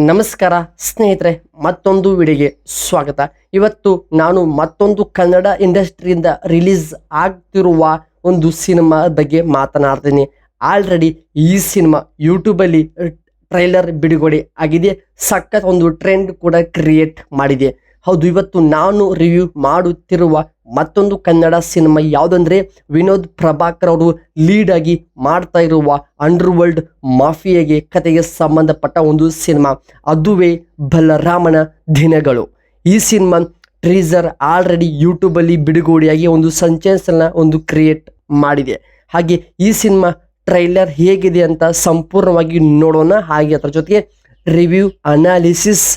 ನಮಸ್ಕಾರ ಸ್ನೇಹಿತರೆ, ಮತ್ತೊಂದು ವಿಡಿಯೋಗೆ ಸ್ವಾಗತ. ಇವತ್ತು ನಾನು ಮತ್ತೊಂದು ಕನ್ನಡ ಇಂಡಸ್ಟ್ರಿಯಿಂದ ರಿಲೀಸ್ ಆಗ್ತಿರುವ ಒಂದು ಸಿನಿಮಾ ಬಗ್ಗೆ ಮಾತನಾಡ್ತೀನಿ. ಆಲ್ರೆಡಿ ಈ ಸಿನಿಮಾ ಯೂಟ್ಯೂಬಲ್ಲಿ ಟ್ರೈಲರ್ ಬಿಡುಗಡೆ ಆಗಿದೆ. ಸಖತ್ ಒಂದು ಟ್ರೆಂಡ್ ಕೂಡ ಕ್ರಿಯೇಟ್ ಮಾಡಿದೆ. ಹೌದು, ಇವತ್ತು ನಾನು ರಿವ್ಯೂ ಮಾಡುತ್ತಿರುವ ಮತ್ತೊಂದು ಕನ್ನಡ ಸಿನಿಮಾ ಯಾವುದಂದ್ರೆ ವಿನೋದ್ ಪ್ರಭಾಕರ್ ಅವರು ಲೀಡ್ ಆಗಿ ಮಾಡ್ತಾ ಇರುವ ಅಂಡರ್ ವರ್ಲ್ಡ್ ಮಾಫಿಯಾಗೆ ಕತೆಗೆ ಸಂಬಂಧಪಟ್ಟ ಒಂದು ಸಿನಿಮಾ, ಅದುವೇ ಬಲರಾಮನ ದಿನಗಳು. ಈ ಸಿನಿಮಾ ಟ್ರೀಸರ್ ಆಲ್ರೆಡಿ ಯೂಟ್ಯೂಬಲ್ಲಿ ಬಿಡುಗಡೆಯಾಗಿ ಒಂದು ಸೆನ್ಸೇಷನ್ ಒಂದು ಕ್ರಿಯೇಟ್ ಮಾಡಿದೆ. ಹಾಗೆ ಈ ಸಿನಿಮಾ ಟ್ರೈಲರ್ ಹೇಗಿದೆ ಅಂತ ಸಂಪೂರ್ಣವಾಗಿ ನೋಡೋಣ. ಹಾಗೆ ಅದರ ಜೊತೆಗೆ ರಿವ್ಯೂ ಅನಾಲಿಸಿಸ್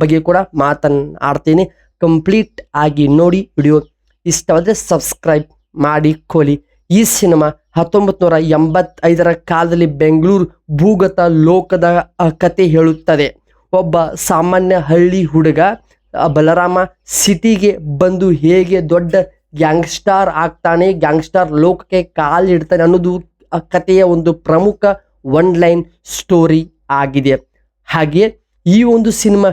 ಬಗ್ಗೆ ಕೂಡ ಮಾತನಾಡ್ತೀನಿ. ಕಂಪ್ಲೀಟ್ ಆಗಿ ನೋಡಿ. ವಿಡಿಯೋ ಇಷ್ಟವಾದರೆ ಸಬ್ಸ್ಕ್ರೈಬ್ ಮಾಡಿಕೊಳ್ಳಿ. ಈ ಸಿನಿಮಾ 1985ರ ಕಾಲದಲ್ಲಿ ಬೆಂಗಳೂರು ಭೂಗತ ಲೋಕದ ಕತೆ ಹೇಳುತ್ತದೆ. ಒಬ್ಬ ಸಾಮಾನ್ಯ ಹಳ್ಳಿ ಹುಡುಗ ಬಲರಾಮ ಸಿಟಿಗೆ ಬಂದು ಹೇಗೆ ದೊಡ್ಡ ಗ್ಯಾಂಗ್ಸ್ಟಾರ್ ಆಗ್ತಾನೆ, ಗ್ಯಾಂಗ್ಸ್ಟಾರ್ ಲೋಕಕ್ಕೆ ಕಾಲಿಡ್ತಾನೆ ಅನ್ನೋದು ಕಥೆಯ ಒಂದು ಪ್ರಮುಖ ಒನ್ ಲೈನ್ ಸ್ಟೋರಿ ಆಗಿದೆ. ಹಾಗೆ ಈ ಒಂದು ಸಿನಿಮಾ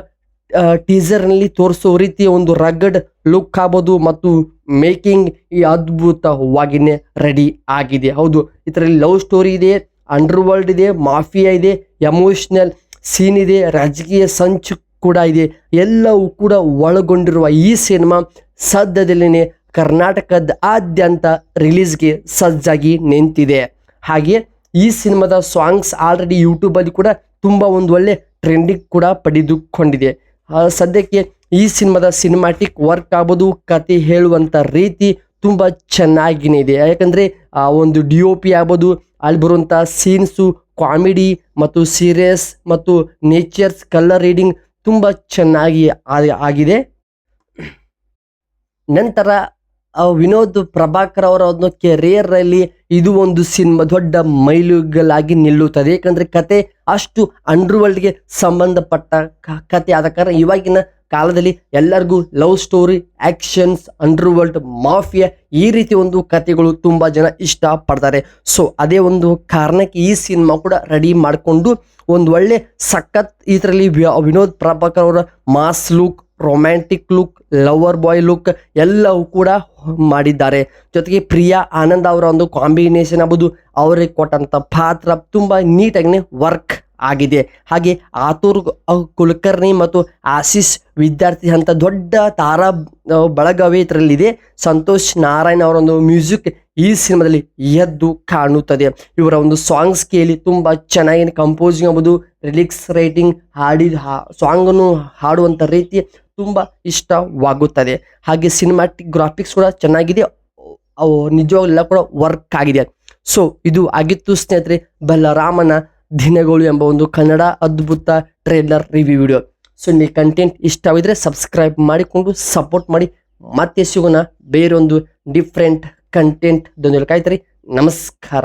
ಟೀಸರ್ನಲ್ಲಿ ತೋರಿಸೋ ರೀತಿಯ ಒಂದು ರಗಡ್ ಲುಕ್ ಆಗ್ಬೋದು ಮತ್ತು ಮೇಕಿಂಗ್ ಈ ಅದ್ಭುತವಾಗಿಯೇ ರೆಡಿ ಆಗಿದೆ. ಹೌದು, ಇದರಲ್ಲಿ ಲವ್ ಸ್ಟೋರಿ ಇದೆ, ಅಂಡರ್ ವರ್ಲ್ಡ್ ಇದೆ, ಮಾಫಿಯಾ ಇದೆ, ಎಮೋಷನಲ್ ಸೀನ್ ಇದೆ, ರಾಜಕೀಯ ಸಂಚು ಕೂಡ ಇದೆ. ಎಲ್ಲವೂ ಕೂಡ ಒಳಗೊಂಡಿರುವ ಈ ಸಿನಿಮಾ ಸದ್ಯದಲ್ಲಿನೇ ಕರ್ನಾಟಕದ ಆದ್ಯಂತ ರಿಲೀಸ್ಗೆ ಸಜ್ಜಾಗಿ ನಿಂತಿದೆ. ಹಾಗೆ ಈ ಸಿನಿಮಾದ ಸಾಂಗ್ಸ್ ಆಲ್ರೆಡಿ ಯೂಟ್ಯೂಬಲ್ಲಿ ಕೂಡ ತುಂಬ ಒಂದು ಒಳ್ಳೆ ಟ್ರೆಂಡಿಂಗ್ ಕೂಡ ಪಡೆದುಕೊಂಡಿದೆ. ಸದ್ಯಕ್ಕೆ ಈ ಸಿನಿಮಾದ ಸಿನಿಮ್ಯಾಟಿಕ್ ವರ್ಕ್ ಆಗ್ಬೋದು, ಕತೆ ಹೇಳುವಂಥ ರೀತಿ ತುಂಬ ಚೆನ್ನಾಗಿನೇ ಇದೆ. ಯಾಕಂದರೆ ಒಂದು DOP ಆಗ್ಬೋದು, ಅಲ್ಲಿ ಬರುವಂಥ ಸೀನ್ಸು ಕಾಮಿಡಿ ಮತ್ತು ಸೀರಿಯಸ್ ಮತ್ತು ನೇಚರ್ಸ್ ಕಲರ್ ರೀಡಿಂಗ್ ತುಂಬ ಚೆನ್ನಾಗಿ ಆಗಿದೆ. ನಂತರ ವಿನೋದ್ ಪ್ರಭಾಕರ್ ಅವರ ಒಂದು ಕೆರಿಯರಲ್ಲಿ ಇದು ಒಂದು ಸಿನಿಮಾ ದೊಡ್ಡ ಮೈಲುಗಲ್ಲಾಗಿ ನಿಲ್ಲುತ್ತದೆ. ಯಾಕಂದರೆ ಕತೆ ಅಷ್ಟು ಅಂಡರ್ ವರ್ಲ್ಡ್ಗೆ ಸಂಬಂಧಪಟ್ಟ ಕತೆ ಆದ ಕಾರಣ ಇವಾಗಿನ ಕಾಲದಲ್ಲಿ ಎಲ್ಲರಿಗೂ love story, actions, under world, mafia ಈ ರೀತಿ ಒಂದು ಕತೆಗಳು ತುಂಬ ಜನ ಇಷ್ಟಪಡ್ತಾರೆ. ಸೊ ಅದೇ ಒಂದು ಕಾರಣಕ್ಕೆ ಈ ಸಿನಿಮಾ ಕೂಡ ರೆಡಿ ಮಾಡಿಕೊಂಡು ಒಂದು ಒಳ್ಳೆ ಸಖತ್ ಇದರಲ್ಲಿ ವಿನೋದ್ ಪ್ರಭಾಕರ್ ಅವರ mass look, romantic look, lover boy look ಎಲ್ಲವೂ ಕೂಡ ಮಾಡಿದ್ದಾರೆ. ಜೊತೆಗೆ ಪ್ರಿಯಾ ಆನಂದ್ ಅವರ ಒಂದು ಕಾಂಬಿನೇಷನ್ ಆಗ್ಬೋದು, ಅವರಿಗೆ ಕೊಟ್ಟಂಥ ಪಾತ್ರ ತುಂಬ ನೀಟಾಗಿ ವರ್ಕ್ ಆಗಿದೆ. ಹಾಗೆ ಆತುರ್ ಕುಲಕರ್ಣಿ ಮತ್ತು ಆಶೀಶ್ ವಿದ್ಯಾರ್ಥಿ ಅಂತ ದೊಡ್ಡ ತಾರಾ ಬಳಗವೇ ಇದರಲ್ಲಿದೆ. ಸಂತೋಷ್ ನಾರಾಯಣ್ ಅವರ ಒಂದು ಮ್ಯೂಸಿಕ್ ಈ ಸಿನಿಮಾದಲ್ಲಿ ಎದ್ದು ಕಾಣುತ್ತದೆ. ಇವರ ಒಂದು ಸಾಂಗ್ಸ್ ಕೇಳಿ ತುಂಬ ಚೆನ್ನಾಗಿ ಕಂಪೋಸಿಂಗ್ ಆಗ್ಬೋದು, ರಿಲಿಕ್ಸ್ ರೈಟಿಂಗ್, ಸಾಂಗನ್ನು ಹಾಡುವಂಥ ರೀತಿ ತುಂಬ ಇಷ್ಟವಾಗುತ್ತದೆ. ಹಾಗೆ ಸಿನಿಮ್ಯಾಟಿಕ್ ಗ್ರಾಫಿಕ್ಸ್ ಕೂಡ ಚೆನ್ನಾಗಿದೆ, ಅವು ನಿಜವಾಗ್ಲೆಲ್ಲ ಕೂಡ ವರ್ಕ್ ಆಗಿದೆ. ಸೊ ಇದು ಆಗಿತ್ತು ಸ್ನೇಹಿತರೆ ಬಲರಾಮನ ದಿನಗಳು ಎಂಬ ಒಂದು ಕನ್ನಡ ಅದ್ಭುತ ಟ್ರೇಲರ್ ರಿವ್ಯೂ ವಿಡಿಯೋ. ಸೊ ಈ ಕಂಟೆಂಟ್ ಇಷ್ಟವಿದ್ರೆ ಸಬ್ಸ್ಕ್ರೈಬ್ ಮಾಡಿಕೊಂಡು ಸಪೋರ್ಟ್ ಮಾಡಿ. ಮತ್ತೆ ಸಿಗೋಣ ಬೇರೊಂದು ಡಿಫ್ರೆಂಟ್ ಕಂಟೆಂಟ್ ದೊಂದಿಗೆ. ಕಾಯ್ತೀರಿ. ನಮಸ್ಕಾರ.